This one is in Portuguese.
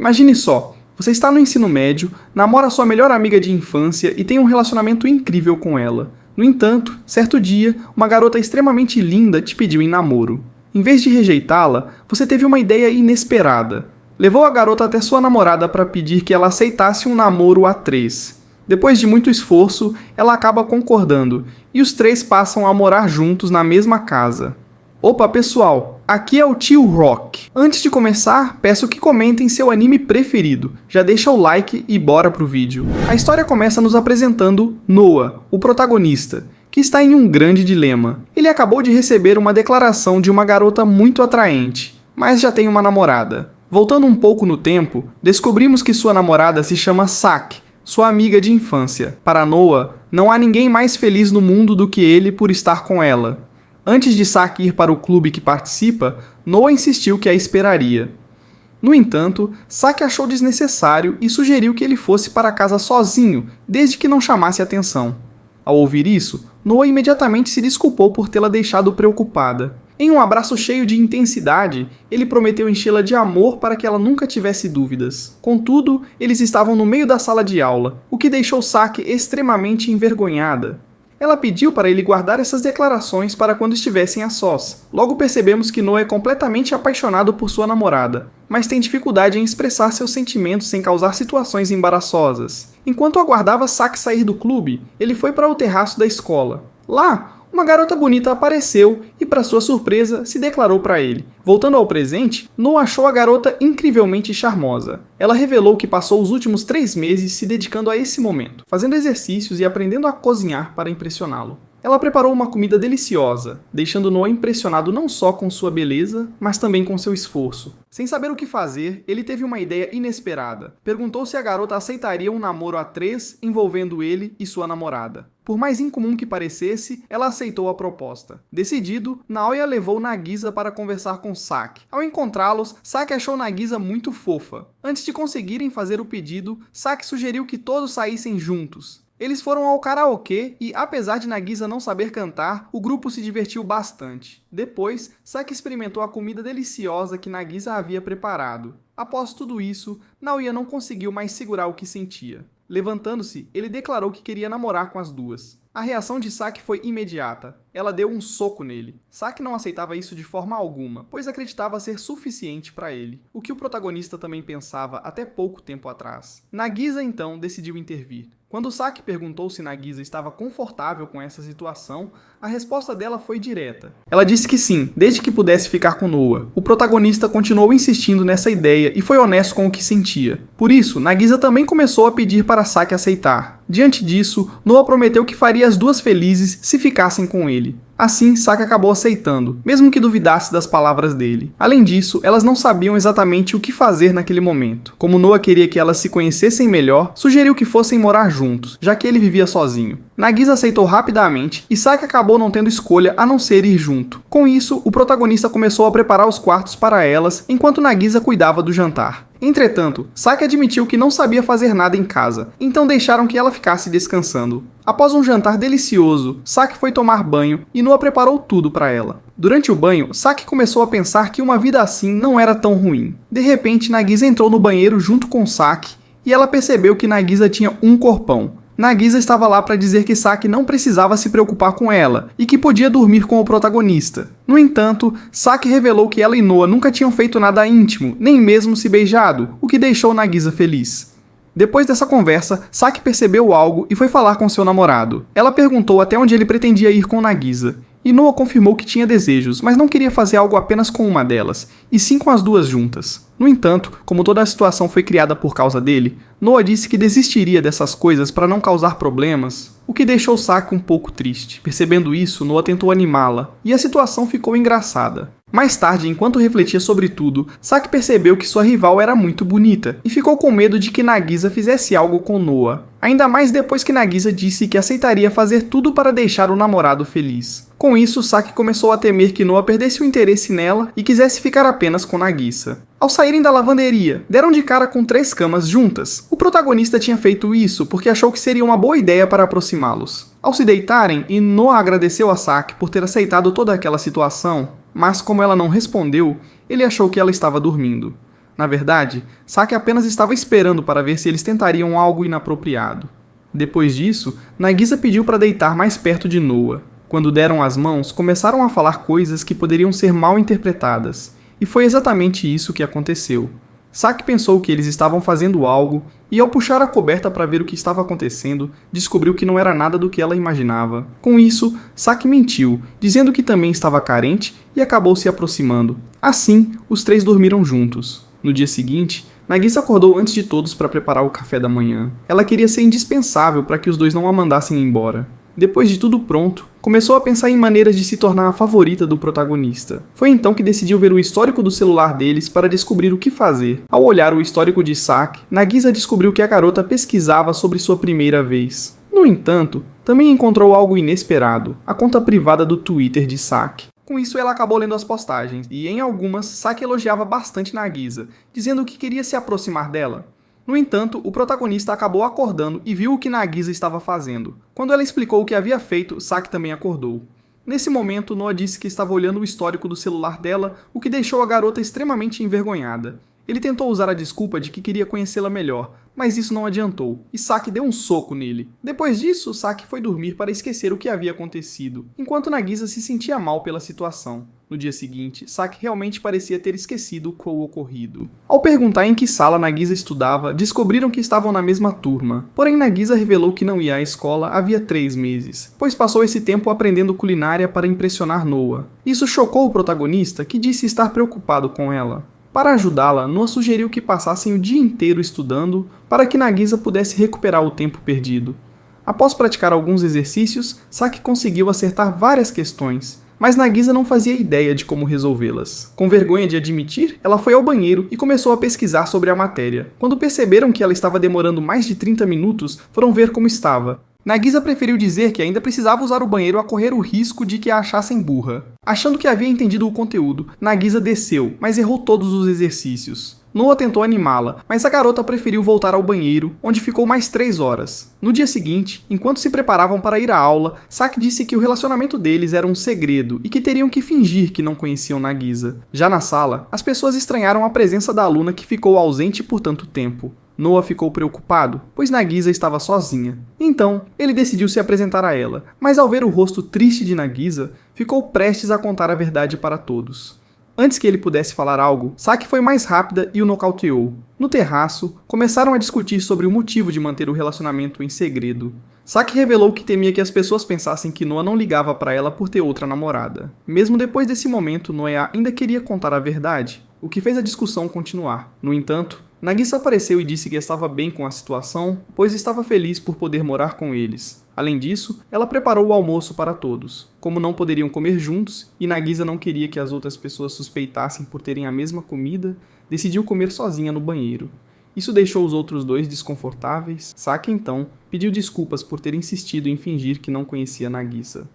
Imagine só, você está no ensino médio, namora sua melhor amiga de infância e tem um relacionamento incrível com ela. No entanto, certo dia, uma garota extremamente linda te pediu em namoro. Em vez de rejeitá-la, você teve uma ideia inesperada. Levou a garota até sua namorada para pedir que ela aceitasse um namoro a três. Depois de muito esforço, ela acaba concordando, e os três passam a morar juntos na mesma casa. Opa, pessoal, aqui é o Tio Rock. Antes de começar, peço que comentem seu anime preferido. Já deixa o like e bora pro vídeo. A história começa nos apresentando Noah, o protagonista, que está em um grande dilema. Ele acabou de receber uma declaração de uma garota muito atraente, mas já tem uma namorada. Voltando um pouco no tempo, descobrimos que sua namorada se chama Saki, sua amiga de infância. Para Noah, não há ninguém mais feliz no mundo do que ele por estar com ela. Antes de Saki ir para o clube que participa, Noah insistiu que a esperaria. No entanto, Saki achou desnecessário e sugeriu que ele fosse para casa sozinho, desde que não chamasse atenção. Ao ouvir isso, Noah imediatamente se desculpou por tê-la deixado preocupada. Em um abraço cheio de intensidade, ele prometeu enchê-la de amor para que ela nunca tivesse dúvidas. Contudo, eles estavam no meio da sala de aula, o que deixou Saki extremamente envergonhada. Ela pediu para ele guardar essas declarações para quando estivessem a sós. Logo percebemos que Noah é completamente apaixonado por sua namorada, mas tem dificuldade em expressar seus sentimentos sem causar situações embaraçosas. Enquanto aguardava Saki sair do clube, ele foi para o terraço da escola. Lá, uma garota bonita apareceu e, para sua surpresa, se declarou para ele. Voltando ao presente, Noah achou a garota incrivelmente charmosa. Ela revelou que passou os últimos 3 meses se dedicando a esse momento, fazendo exercícios e aprendendo a cozinhar para impressioná-lo. Ela preparou uma comida deliciosa, deixando Noah impressionado não só com sua beleza, mas também com seu esforço. Sem saber o que fazer, ele teve uma ideia inesperada. Perguntou se a garota aceitaria um namoro a 3 envolvendo ele e sua namorada. Por mais incomum que parecesse, ela aceitou a proposta. Decidido, Naoya levou Nagisa para conversar com Saki. Ao encontrá-los, Saki achou Nagisa muito fofa. Antes de conseguirem fazer o pedido, Saki sugeriu que todos saíssem juntos. Eles foram ao karaokê e, apesar de Nagisa não saber cantar, o grupo se divertiu bastante. Depois, Saki experimentou a comida deliciosa que Nagisa havia preparado. Após tudo isso, Naoya não conseguiu mais segurar o que sentia. Levantando-se, ele declarou que queria namorar com as duas. A reação de Saki foi imediata. Ela deu um soco nele. Saki não aceitava isso de forma alguma, pois acreditava ser suficiente para ele, o que o protagonista também pensava até pouco tempo atrás. Nagisa então decidiu intervir. Quando Saki perguntou se Nagisa estava confortável com essa situação, a resposta dela foi direta. Ela disse que sim, desde que pudesse ficar com Noah. O protagonista continuou insistindo nessa ideia e foi honesto com o que sentia. Por isso, Nagisa também começou a pedir para Saki aceitar. Diante disso, Noah prometeu que faria as duas felizes se ficassem com ele. Assim, Saki acabou aceitando, mesmo que duvidasse das palavras dele. Além disso, elas não sabiam exatamente o que fazer naquele momento. Como Noah queria que elas se conhecessem melhor, sugeriu que fossem morar juntos, já que ele vivia sozinho. Nagisa aceitou rapidamente e Saki acabou não tendo escolha a não ser ir junto. Com isso, o protagonista começou a preparar os quartos para elas, enquanto Nagisa cuidava do jantar. Entretanto, Saki admitiu que não sabia fazer nada em casa, então deixaram que ela ficasse descansando. Após um jantar delicioso, Saki foi tomar banho e Noah preparou tudo para ela. Durante o banho, Saki começou a pensar que uma vida assim não era tão ruim. De repente, Nagisa entrou no banheiro junto com Saki e ela percebeu que Nagisa tinha um corpão. Nagisa estava lá para dizer que Saki não precisava se preocupar com ela e que podia dormir com o protagonista. No entanto, Saki revelou que ela e Noah nunca tinham feito nada íntimo, nem mesmo se beijado, o que deixou Nagisa feliz. Depois dessa conversa, Saki percebeu algo e foi falar com seu namorado. Ela perguntou até onde ele pretendia ir com Nagisa. E Noah confirmou que tinha desejos, mas não queria fazer algo apenas com uma delas, e sim com as duas juntas. No entanto, como toda a situação foi criada por causa dele, Noah disse que desistiria dessas coisas para não causar problemas, o que deixou Saki um pouco triste. Percebendo isso, Noah tentou animá-la, e a situação ficou engraçada. Mais tarde, enquanto refletia sobre tudo, Saki percebeu que sua rival era muito bonita, e ficou com medo de que Nagisa fizesse algo com Noah. Ainda mais depois que Nagisa disse que aceitaria fazer tudo para deixar o namorado feliz. Com isso, Saki começou a temer que Noah perdesse o interesse nela e quisesse ficar apenas com Nagisa. Ao saírem da lavanderia, deram de cara com 3 camas juntas. O protagonista tinha feito isso porque achou que seria uma boa ideia para aproximá-los. Ao se deitarem, e Noah agradeceu a Saki por ter aceitado toda aquela situação, mas como ela não respondeu, ele achou que ela estava dormindo. Na verdade, Saki apenas estava esperando para ver se eles tentariam algo inapropriado. Depois disso, Nagisa pediu para deitar mais perto de Noa. Quando deram as mãos, começaram a falar coisas que poderiam ser mal interpretadas, e foi exatamente isso que aconteceu. Saki pensou que eles estavam fazendo algo, e ao puxar a coberta para ver o que estava acontecendo, descobriu que não era nada do que ela imaginava. Com isso, Saki mentiu, dizendo que também estava carente e acabou se aproximando. Assim, os três dormiram juntos. No dia seguinte, Nagisa acordou antes de todos para preparar o café da manhã. Ela queria ser indispensável para que os dois não a mandassem embora. Depois de tudo pronto, começou a pensar em maneiras de se tornar a favorita do protagonista. Foi então que decidiu ver o histórico do celular deles para descobrir o que fazer. Ao olhar o histórico de Saki, Nagisa descobriu que a garota pesquisava sobre sua primeira vez. No entanto, também encontrou algo inesperado, a conta privada do Twitter de Saki. Com isso, ela acabou lendo as postagens, e em algumas, Saki elogiava bastante Nagisa, dizendo que queria se aproximar dela. No entanto, o protagonista acabou acordando e viu o que Nagisa estava fazendo. Quando ela explicou o que havia feito, Saki também acordou. Nesse momento, Noa disse que estava olhando o histórico do celular dela, o que deixou a garota extremamente envergonhada. Ele tentou usar a desculpa de que queria conhecê-la melhor, mas isso não adiantou, e Saki deu um soco nele. Depois disso, Saki foi dormir para esquecer o que havia acontecido, enquanto Nagisa se sentia mal pela situação. No dia seguinte, Saki realmente parecia ter esquecido o ocorrido. Ao perguntar em que sala Nagisa estudava, descobriram que estavam na mesma turma. Porém, Nagisa revelou que não ia à escola havia 3 meses, pois passou esse tempo aprendendo culinária para impressionar Noa. Isso chocou o protagonista, que disse estar preocupado com ela. Para ajudá-la, Noa sugeriu que passassem o dia inteiro estudando para que Nagisa pudesse recuperar o tempo perdido. Após praticar alguns exercícios, Saki conseguiu acertar várias questões, mas Nagisa não fazia ideia de como resolvê-las. Com vergonha de admitir, ela foi ao banheiro e começou a pesquisar sobre a matéria. Quando perceberam que ela estava demorando mais de 30 minutos, foram ver como estava. Nagisa preferiu dizer que ainda precisava usar o banheiro a correr o risco de que a achassem burra. Achando que havia entendido o conteúdo, Nagisa desceu, mas errou todos os exercícios. Noa tentou animá-la, mas a garota preferiu voltar ao banheiro, onde ficou mais 3 horas. No dia seguinte, enquanto se preparavam para ir à aula, Saki disse que o relacionamento deles era um segredo e que teriam que fingir que não conheciam Nagisa. Já na sala, as pessoas estranharam a presença da aluna que ficou ausente por tanto tempo. Noa ficou preocupado, pois Nagisa estava sozinha. Então, ele decidiu se apresentar a ela, mas ao ver o rosto triste de Nagisa, ficou prestes a contar a verdade para todos. Antes que ele pudesse falar algo, Saki foi mais rápida e o nocauteou. No terraço, começaram a discutir sobre o motivo de manter o relacionamento em segredo. Saki revelou que temia que as pessoas pensassem que Noa não ligava para ela por ter outra namorada. Mesmo depois desse momento, Noa ainda queria contar a verdade, o que fez a discussão continuar. No entanto, Nagisa apareceu e disse que estava bem com a situação, pois estava feliz por poder morar com eles. Além disso, ela preparou o almoço para todos. Como não poderiam comer juntos, e Nagisa não queria que as outras pessoas suspeitassem por terem a mesma comida, decidiu comer sozinha no banheiro. Isso deixou os outros dois desconfortáveis. Saki, então, pediu desculpas por ter insistido em fingir que não conhecia Nagisa.